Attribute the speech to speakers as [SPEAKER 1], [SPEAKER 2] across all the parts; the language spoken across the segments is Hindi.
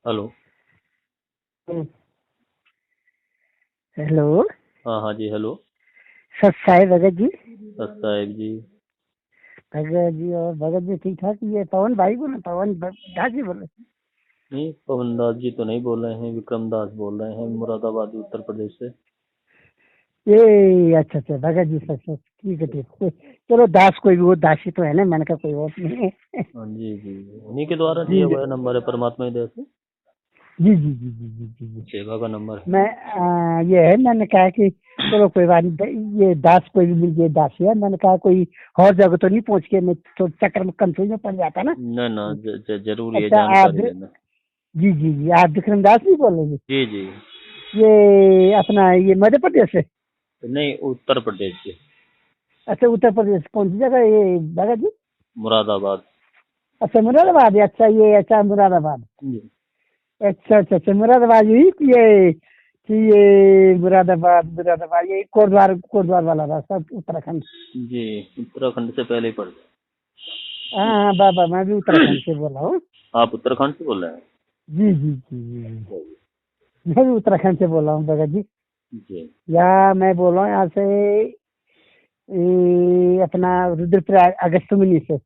[SPEAKER 1] हेलो।
[SPEAKER 2] हेलो।
[SPEAKER 1] हाँ हाँ जी, हेलो।
[SPEAKER 2] सत साहेब भगत जी।
[SPEAKER 1] सत साहेब जी।
[SPEAKER 2] भगत जी और भगत जी ठीक ठाक। ये पवन भाई बोले, दास जी बोले।
[SPEAKER 1] नहीं, पवन दास जी तो नहीं बोल रहे हैं, विक्रम दास बोल रहे हैं, मुरादाबाद उत्तर प्रदेश से।
[SPEAKER 2] ये अच्छा अच्छा भगत जी, सच सच ठीक है ठीक है। चलो दास कोई भी वो दासी तो है ना, मैंने कहा कोई और नहीं है।
[SPEAKER 1] हाँ जी जी, उन्हीं के द्वारा
[SPEAKER 2] जी
[SPEAKER 1] दिया हुआ नंबर है, परमात्मा ही दया से।
[SPEAKER 2] जी जी जी जी जी जी जी।
[SPEAKER 1] सेवा का नंबर है।
[SPEAKER 2] मैं ये है, मैंने कहा कि चलो कोई बात नहीं, ये दास कोई भी मिल गया दासी है। मैंने कहा कोई और जगह तो नहीं पहुंच के मैं तो चक्कर में कंफ्यूज में पड़ जाता ना।
[SPEAKER 1] न न जरूर ये
[SPEAKER 2] अच्छा आप,
[SPEAKER 1] जानकारी लेना।
[SPEAKER 2] जी जी जी, आप विक्रम दास जी बोल रहे हैं?
[SPEAKER 1] जी जी।
[SPEAKER 2] ये अपना ये मध्य प्रदेश से?
[SPEAKER 1] नहीं, उत्तर प्रदेश से।
[SPEAKER 2] अच्छा उत्तर प्रदेश कौन सी जगह ये भगत जी?
[SPEAKER 1] मुरादाबाद।
[SPEAKER 2] अच्छा मुरादाबाद है। अच्छा ये अच्छा मुरादाबाद।
[SPEAKER 1] जी
[SPEAKER 2] अच्छा अच्छा अच्छा मुरादाबाद, यही कि ये मुरादाबाद मुरादाबाद ये कोटद्वार वाला रास्ता उत्तराखंड।
[SPEAKER 1] जी, उत्तराखंड से पहले ही पड़ता
[SPEAKER 2] हाँ हाँ बाबा, मैं भी
[SPEAKER 1] है।
[SPEAKER 2] उत्तराखंड से बोल रहा हूँ।
[SPEAKER 1] आप उत्तराखंड से बोल रहे हैं?
[SPEAKER 2] जी जी जी जी जी। मैं भी उत्तराखंड से बोल रहा हूँ भगत जी।
[SPEAKER 1] जी।
[SPEAKER 2] यहाँ मैं बोल रहा हूँ यहाँ से अपना रुद्रप्रयाग अगस्त मुनि से।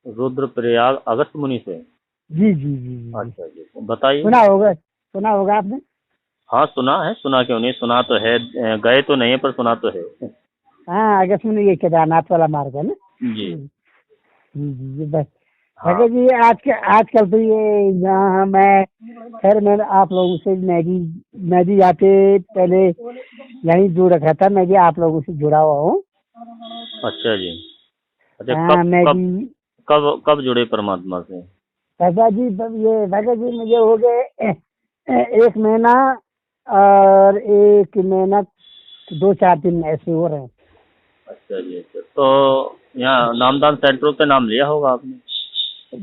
[SPEAKER 1] रुद्रप्रयाग अगस्त मुनि से।
[SPEAKER 2] जी जी जी जी जी।
[SPEAKER 1] अच्छा जी, बताइए।
[SPEAKER 2] सुना होगा आपने?
[SPEAKER 1] हाँ सुना है, सुना क्यों नहीं, सुना तो है। गए तो नहीं है पर सुना तो है।
[SPEAKER 2] हाँ अगस्त में ये केदारनाथ वाला मार्ग है ना।
[SPEAKER 1] जी।
[SPEAKER 2] जी जी जी बस।
[SPEAKER 1] हाँ।
[SPEAKER 2] भगत जी आजकल तो ये यहाँ मैं, खैर मैं आप लोगों से मैं भी आते पहले यहीं जुड़ रखा था। मैं भी आप लोगों से जुड़ा हुआ हूँ।
[SPEAKER 1] अच्छा जी। अच्छा,
[SPEAKER 2] हाँ
[SPEAKER 1] कब
[SPEAKER 2] मैं
[SPEAKER 1] कब
[SPEAKER 2] भी।
[SPEAKER 1] कब जुड़े परमात्मा से?
[SPEAKER 2] भगत जी मुझे हो गए 1 महीना, और 1 महीना 2-4 दिन ऐसे हो रहे हैं।
[SPEAKER 1] अच्छा जी, अच्छा तो यहाँ नामदान सेंटरों पे नाम लिया होगा आपने?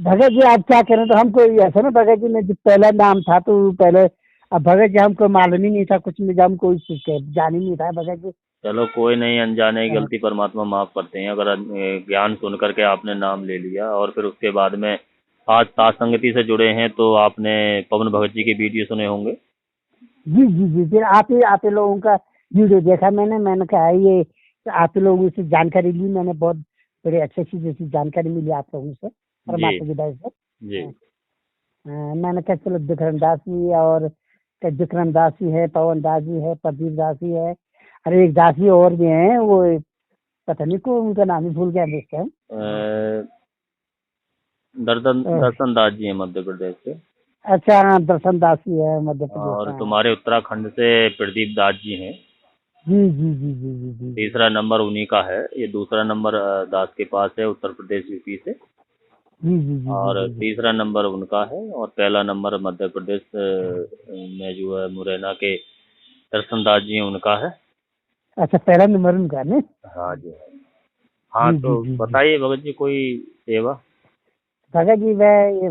[SPEAKER 2] भगत जी आप क्या करें, तो हमको ऐसा ना भगत जी, में जो पहला नाम था तो पहले, अब भगत जी हमको मालूम ही नहीं था कुछ में, हम कोई चीज के जान ही नहीं था भगत जी।
[SPEAKER 1] चलो कोई नहीं, अनजाने की
[SPEAKER 2] हाँ
[SPEAKER 1] गलती परमात्मा माफ करते हैं। अगर ज्ञान सुन करके आपने नाम ले लिया और फिर उसके बाद में आज सात संगति से जुड़े हैं तो आपने पवन भगत जी के वीडियो सुने होंगे।
[SPEAKER 2] जी जी जी। फिर आप ही लोगों का वीडियो देखा मैंने कहा ये आप ही लोगों से जानकारी ली मैंने, बहुत बड़े अच्छी अच्छी जैसी जानकारी मिली आप लोगों से,
[SPEAKER 1] जी
[SPEAKER 2] परमात्मा की दया से।
[SPEAKER 1] जी।
[SPEAKER 2] हाँ, मैंने कहा चलो विक्रम दास जी, और विक्रम दास जी है, पवन दास जी है, प्रदीप दास जी है, अरे एक दास जी और भी हैं, वो पता नहीं को उनका नाम ही भूल गया मैं इस टाइम।
[SPEAKER 1] दर्शन
[SPEAKER 2] अ,
[SPEAKER 1] दर्शन दास जी हैं मध्य प्रदेश से।
[SPEAKER 2] अच्छा हाँ दर्शन दास जी है मध्य प्रदेश
[SPEAKER 1] और
[SPEAKER 2] में, हाँ।
[SPEAKER 1] तुम्हारे उत्तराखंड से प्रदीप दास जी हैं।
[SPEAKER 2] जी जी जी जी जी जी जी
[SPEAKER 1] तीसरा नंबर उन्हीं का है। ये दूसरा नंबर दास के पास है, उत्तर प्रदेश यूपी से।
[SPEAKER 2] जी जी जी जी
[SPEAKER 1] और
[SPEAKER 2] जी जी।
[SPEAKER 1] तीसरा नंबर उनका है और पहला नंबर मध्य प्रदेश में जो है मुरैना के दर्शन दास जी हैं, उनका है।
[SPEAKER 2] अच्छा पहला नंबर उनका नहीं?
[SPEAKER 1] हाँ जी। हाँ
[SPEAKER 2] जी जी
[SPEAKER 1] तो
[SPEAKER 2] जी जी।
[SPEAKER 1] बताइए भगत जी, कोई सेवा?
[SPEAKER 2] भगत जी मैं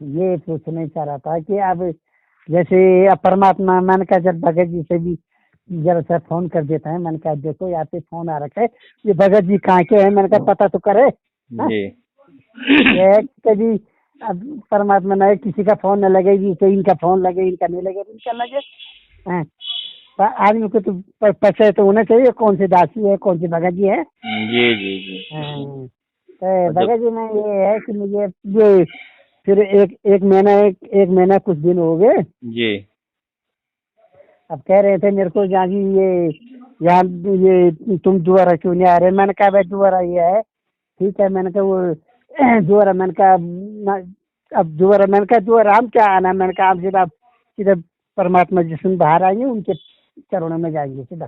[SPEAKER 2] ये पूछना चाह रहा था कि अब जैसे अब परमात्मा, मैंने कहा जब भगत जी से भी जरा सा फोन कर देता है, मैंने कहा देखो यहाँ पे फोन आ रखा है, ये भगत जी कहाँ के हैं, मैंने कहा पता तो करे। हाँ?
[SPEAKER 1] जी।
[SPEAKER 2] ये है कि कभी अब परमात्मा ना किसी का फोन न लगे जी, तो इनका फोन लगे, इनका नहीं लगे, इनका लगे। हाँ, पर आदमी को तो पता तो होना चाहिए कौन सी दासी है कौन सी भगत जी है।
[SPEAKER 1] जी जी जी।
[SPEAKER 2] हाँ, तो
[SPEAKER 1] अच्छा।
[SPEAKER 2] भगत जी में ये है कि मुझे ये फिर एक महीना कुछ दिन हो गए।
[SPEAKER 1] जी
[SPEAKER 2] अब कह रहे थे मेरे को जहाँ जी ये यहाँ ये तुम दोबारा क्यों नहीं आ रहे, मैंने कहा भाई दोबारा ये है ठीक है। मैंने कहा वो दोबारा, मैंने कहा अब दोबारा, मैंने कहा दोबारा हम क्या आना, मैंने कहा आप सीधा परमात्मा जिसमें बाहर आएंगे उनके चरणों में जाएंगे सीधा।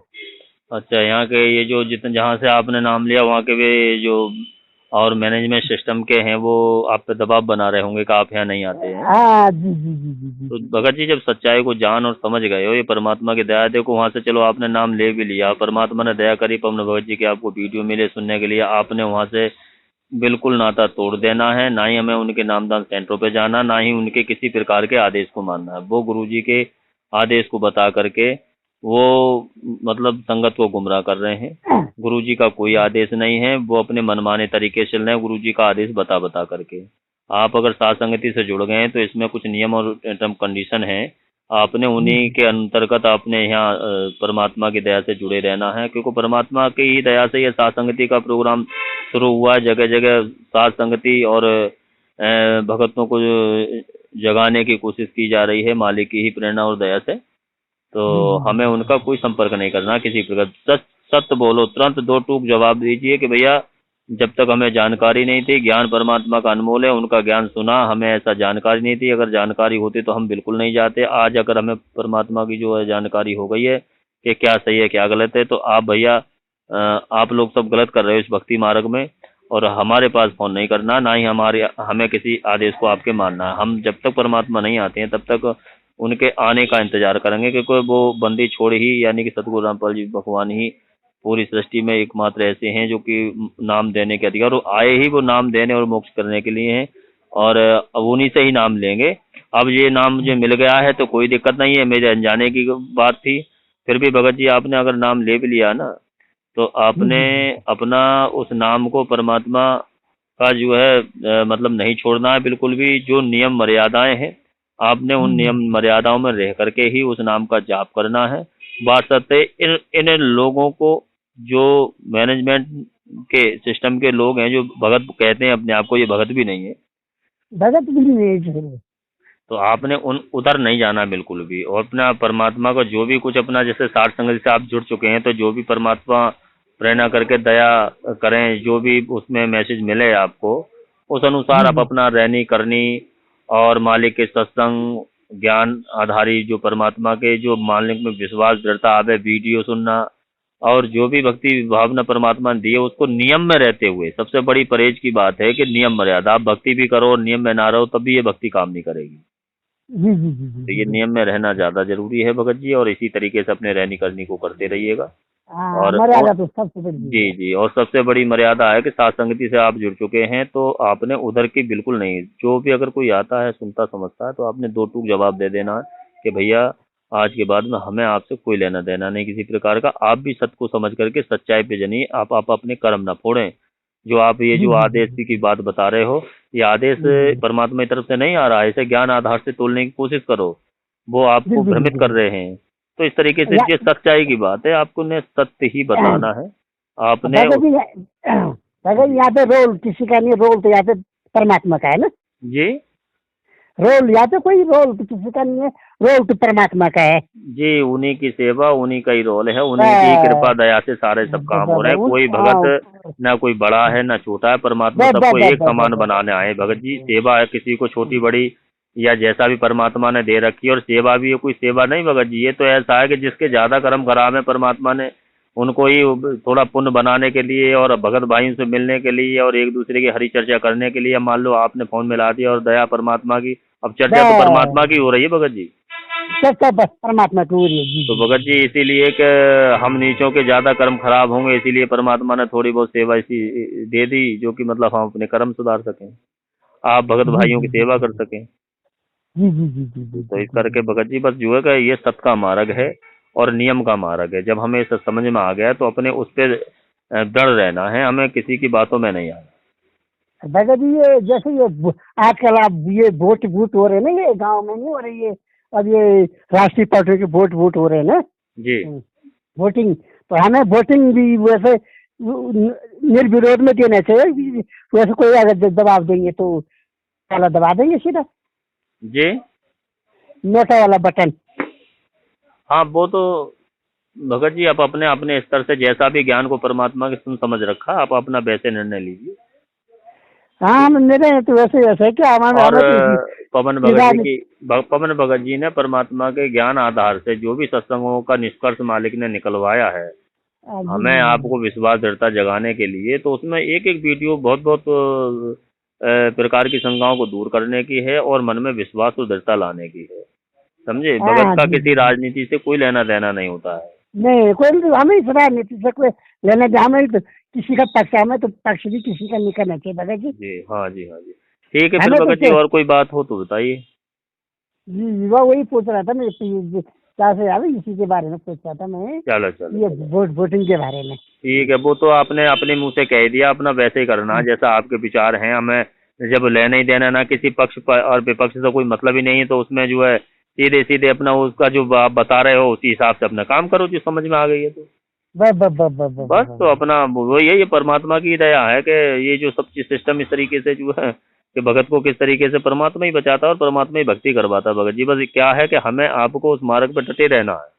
[SPEAKER 1] अच्छा, यहाँ के ये जो जितने जहाँ से आपने नाम लिया वहाँ के भी जो और मैनेजमेंट सिस्टम के हैं वो आप पे दबाव बना रहे होंगे कि आप यहाँ नहीं आते हैं।
[SPEAKER 2] हाँ जी जी जी जी जी
[SPEAKER 1] तो
[SPEAKER 2] जी
[SPEAKER 1] भगत जी, जब सच्चाई को जान और समझ गए हो, ये परमात्मा की दया, देखो वहाँ से चलो आपने नाम ले भी लिया, परमात्मा ने दया करी, पवन भगत जी के आपको वीडियो मिले सुनने के लिए, आपने वहाँ से बिल्कुल नाता तोड़ देना है। ना ही हमें उनके नामदान सेंटरों पे जाना, ना ही उनके किसी प्रकार के आदेश को मानना है। वो गुरु जी के आदेश को बता करके वो मतलब संगत को गुमराह कर रहे हैं। गुरु जी का कोई आदेश नहीं है, वो अपने मनमाने तरीके से चल रहे हैं गुरु जी का आदेश बता बता करके। आप अगर साथ संगति से जुड़ गए हैं तो इसमें कुछ नियम और टर्म कंडीशन है, आपने उन्हीं के अंतर्गत आपने यहाँ परमात्मा की दया से जुड़े रहना है, क्योंकि परमात्मा की ही दया से ये साथ संगति का प्रोग्राम शुरू हुआ है। जगह जगह साथ संगति और भगतों को जगाने की कोशिश की जा रही है मालिक की ही प्रेरणा और दया से। तो हमें उनका कोई संपर्क नहीं करना किसी प्रकार। सत्य बोलो, तुरंत दो टूक जवाब दीजिए कि भैया जब तक हमें जानकारी नहीं थी, ज्ञान परमात्मा का अनमोल है, उनका ज्ञान सुना, हमें ऐसा जानकारी नहीं थी। अगर जानकारी होती तो हम बिल्कुल नहीं जाते। आज अगर हमें परमात्मा की जो है जानकारी हो गई है कि क्या सही है क्या गलत है, तो आप भैया आप लोग सब गलत कर रहे हो इस भक्ति मार्ग में, और हमारे पास फोन नहीं करना, ना ही हमें किसी आदेश को आपके मानना है। हम जब तक परमात्मा नहीं आते हैं तब तक उनके आने का इंतजार करेंगे, क्योंकि वो बंदी छोड़ ही, यानी कि सतगुरु रामपाल जी भगवान ही पूरी सृष्टि में एकमात्र ऐसे हैं जो कि नाम देने के अधिकार, और आए ही वो नाम देने और मोक्ष करने के लिए हैं, और अब उन्हीं से ही नाम लेंगे। अब ये नाम मुझे मिल गया है तो कोई दिक्कत नहीं है, मेरे अनजाने की बात थी। फिर भी भगत जी आपने अगर नाम ले भी लिया ना, तो आपने अपना उस नाम को परमात्मा का जो है मतलब नहीं छोड़ना है बिल्कुल भी। जो नियम मर्यादाएं हैं आपने उन नियम मर्यादाओं में रह करके ही उस नाम का जाप करना है। बासते इन लोगों को, जो मैनेजमेंट के सिस्टम के लोग हैं, जो भगत कहते हैं अपने आप को, ये भगत भी नहीं है,
[SPEAKER 2] भगत भी नहीं है,
[SPEAKER 1] तो आपने उधर नहीं जाना बिल्कुल भी। और अपना परमात्मा का जो भी कुछ अपना, जैसे साठ संगति से आप जुड़ चुके हैं, तो जो भी परमात्मा प्रेरणा करके दया करें, जो भी उसमें मैसेज मिले आपको, उस अनुसार आप अपना रहनी करनी और मालिक के सत्संग ज्ञान आधारी, जो परमात्मा के जो मालिक में विश्वास दृढ़ता आवे, वीडियो सुनना, और जो भी भक्ति भावना परमात्मा ने दी है उसको नियम में रहते हुए। सबसे बड़ी परहेज की बात है कि नियम मर्यादा, आप भक्ति भी करो और नियम में ना रहो तब भी ये भक्ति काम नहीं करेगी। तो ये नियम में रहना ज्यादा जरूरी है भगत जी, और इसी तरीके से अपने रहनी करनी को करते रहिएगा।
[SPEAKER 2] मर्यादा तो सबसे बड़ी
[SPEAKER 1] जी जी, और सबसे बड़ी मर्यादा है कि साथ संगति से आप जुड़ चुके हैं तो आपने उधर की बिल्कुल नहीं, जो भी अगर कोई आता है सुनता समझता है तो आपने दो टूक जवाब दे देना कि भैया आज के बाद में हमें आपसे कोई लेना देना नहीं किसी प्रकार का। आप भी सत्य को समझ करके सच्चाई पे जनिए, आप अपने कर्म ना फोड़ें। जो आप ये जो आदेश की बात बता रहे हो, ये आदेश परमात्मा की तरफ से नहीं आ रहा है, इसे ज्ञान आधार से तोलने की कोशिश करो, वो आपको भ्रमित कर रहे हैं। तो इस तरीके से ये सच्चाई की बात है, आपको ने सत्य ही बताना है। आपने
[SPEAKER 2] यहाँ पे रोल किसी का नहीं, रोल तो यहाँ पे परमात्मा का है ना
[SPEAKER 1] जी।
[SPEAKER 2] रोल यहाँ पे कोई रोल तो किसी का नहीं है, रोल तो परमात्मा का है
[SPEAKER 1] जी। उन्हीं की सेवा, उन्हीं का ही रोल है, उन्हीं की कृपा दया से सारे सब काम हो रहे हैं। कोई भगत ना कोई बड़ा है ना छोटा है, परमात्मा सबको एक समान बनाने आए भगत जी। सेवा है किसी को छोटी बड़ी या जैसा भी परमात्मा ने दे रखी है, और सेवा भी है कोई सेवा नहीं भगत जी। ये तो ऐसा है कि जिसके ज्यादा कर्म खराब है, परमात्मा ने उनको ही थोड़ा पुण्य बनाने के लिए और भगत भाइयों से मिलने के लिए और एक दूसरे की हरी चर्चा करने के लिए, मान लो आपने फोन मिला दिया और दया परमात्मा की, अब चर्चा तो परमात्मा की हो रही है भगत जी,
[SPEAKER 2] परमात्मा की हो रही है।
[SPEAKER 1] तो भगत जी इसीलिए कि हम नीचों के ज्यादा कर्म खराब होंगे, इसीलिए परमात्मा ने थोड़ी बहुत सेवा इसी दे दी, जो कि मतलब हम अपने कर्म सुधार सकें, आप भगत भाइयों की सेवा कर सकें। तो इस करके भगत जी बस जो है कि ये सत्य का मार्ग है और नियम का मार्ग है। जब हमें सब समझ में आ गया तो अपने उस पर दृढ़ रहना है, हमें किसी की बातों में नहीं आना।
[SPEAKER 2] भगत जी ये जैसे ये आजकल आप ये वोट हो रहे हैं ना, ये गांव में नहीं हो रही है, अब ये राष्ट्रीय पार्टी के वोट हो रहे हैं ना
[SPEAKER 1] जी,
[SPEAKER 2] वोटिंग, तो हमें वोटिंग भी वैसे निर्विरोध में देना चाहिए। वैसे कोई अगर दबाव देंगे तो वाला दबा देंगे सीधा
[SPEAKER 1] जी,
[SPEAKER 2] नोटा वाला बटन।
[SPEAKER 1] हाँ वो तो भगत जी आप अपने अपने स्तर से जैसा भी ज्ञान को परमात्मा के सुन समझ रखा, आप अपना वैसे निर्णय लीजिए।
[SPEAKER 2] हाँ मेरे तो वैसे है कि
[SPEAKER 1] और पवन भगत जी ने परमात्मा के ज्ञान आधार से जो भी सत्संगों का निष्कर्ष मालिक ने निकलवाया है हमें आपको विश्वास दृढ़ता जगाने के लिए, तो उसमें एक एक वीडियो बहुत बहुत प्रकार की शंकाओं को दूर करने की है और मन में विश्वास और दृढ़ता लाने की है। समझे, भगत का किसी राजनीति से कोई लेना देना नहीं होता है।
[SPEAKER 2] नहीं कोई हमें इस राजनीति से कोई लेना देना, हमें तो किसी का पक्ष, हमें तो पक्ष भी किसी का नहीं करना चाहिए भगत जी।
[SPEAKER 1] जी हाँ जी, हाँ जी ठीक है। फिर भगत जी और कोई बात हो तो बताइए।
[SPEAKER 2] जी वही पूछ रहा था मैं, क्या से यार इसी के बारे में पूछ रहा था मैं।
[SPEAKER 1] चलो
[SPEAKER 2] ये वोटिंग के बारे में।
[SPEAKER 1] ठीक है, वो तो आपने अपने मुंह से कह दिया, अपना वैसे ही करना जैसा आपके विचार हैं। हमें जब लेना ही देना ना किसी पक्ष पर और विपक्ष से कोई मतलब ही नहीं है, तो उसमें जो है सीधे सीधे अपना उसका जो आप बता रहे हो उसी हिसाब से अपना काम करो, जो समझ में आ गई है तो
[SPEAKER 2] बस बस बस बस बस
[SPEAKER 1] बस।
[SPEAKER 2] बस
[SPEAKER 1] तो अपना वो ये परमात्मा की दया है कि ये जो सब चीज सिस्टम इस तरीके से जो है कि भगत को किस तरीके से परमात्मा ही बचाता है और परमात्मा ही भक्ति करवाता है भगत जी। बस क्या है कि हमें आपको उस मार्ग पर डटे रहना है।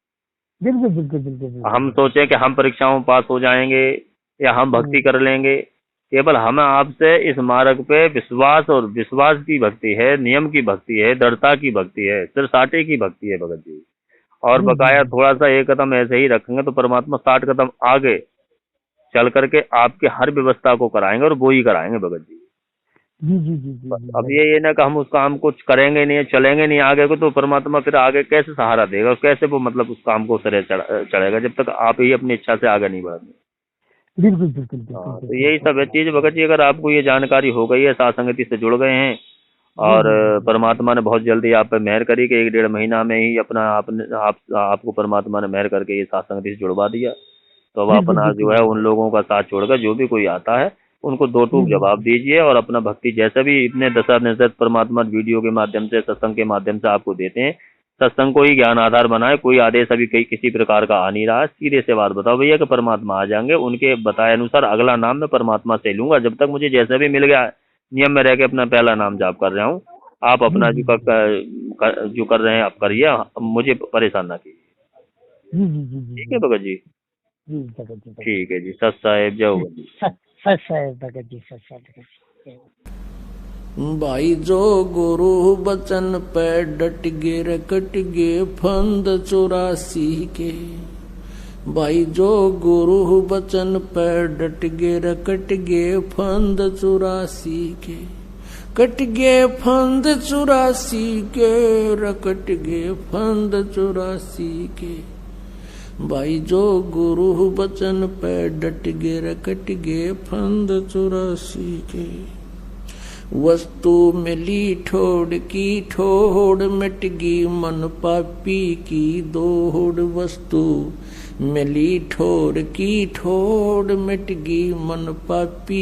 [SPEAKER 2] बिल्कुल बिल्कुल बिल्कुल बिल्कुल।
[SPEAKER 1] हम सोचें कि हम परीक्षाओं में पास हो जाएंगे या हम भक्ति कर लेंगे, केवल हमें आपसे इस मार्ग पे विश्वास, और विश्वास की भक्ति है, नियम की भक्ति है, दृढ़ता की भक्ति है, सिरसाटे की भक्ति है भगत जी। और बकाया थोड़ा सा एक कदम ऐसे ही रखेंगे तो परमात्मा 60 कदम आगे चल करके आपके हर व्यवस्था को कराएंगे, और वो ही कराएंगे भगत जी।
[SPEAKER 2] जी जी जी जी जी।
[SPEAKER 1] अब ये ना कि हम उस काम कुछ करेंगे नहीं, चलेंगे नहीं आगे को, तो परमात्मा फिर आगे कैसे सहारा देगा, कैसे वो मतलब उस काम को सिरे चढ़ेगा जब तक आप ही अपनी इच्छा से आगे नहीं बढ़ेंगे।
[SPEAKER 2] बिल्कुल बिल्कुल
[SPEAKER 1] हाँ,
[SPEAKER 2] बिल्कुल
[SPEAKER 1] तो यही सब है चीज भगत जी। अगर आपको ये जानकारी हो गई है, साथ संगति से जुड़ गए हैं और परमात्मा ने बहुत जल्दी आप पे मेहर करी कि 1-1.5 महीना में ही अपना आपको परमात्मा ने मेहर करके ये साथ संगति से जुड़वा दिया, तो अब अपना जो है उन लोगों का साथ छोड़कर जो भी कोई आता है उनको 2 टूक जवाब दीजिए, और अपना भक्ति जैसे भी इतने दशा निर्देश परमात्मा वीडियो के माध्यम से, सत्संग के माध्यम से आपको देते हैं, सत्संग को ही ज्ञान आधार बनाए। कोई आदेश अभी किसी प्रकार का आ नहीं रहा है, सीधे से बात बताओ भैया कि परमात्मा आ जाएंगे, उनके बताए अनुसार अगला नाम मैं परमात्मा से लूंगा। जब तक मुझे जैसे भी मिल गया नियम में रह के अपना पहला नाम जाप कर रहा हूँ, आप अपना जो कर रहे हैं आप करिए, मुझे परेशान ना कीजिए। ठीक है भगत जी? ठीक है जी। सत साहेब जय हो जी।
[SPEAKER 2] सच साहेब भगत जी, सच साहेब भगत जी।
[SPEAKER 3] भाई जो गुरु बचन पे डट गे रकट गे फंद 84 के। भाई जो गुरु बचन पे डट गे रकट गे फंद 84 के। कट गे फंद 84 के, रकट गे फंद 84 के। भाई जो गुरु बचन पे डट गे रकट गे फंद 84 के। वस्तु मिली ठोड़ की ठोड़, मिट गई मन पापी की दौड़। वस्तु मिली ठोड़ की ठोड़, मिट गई मन पापी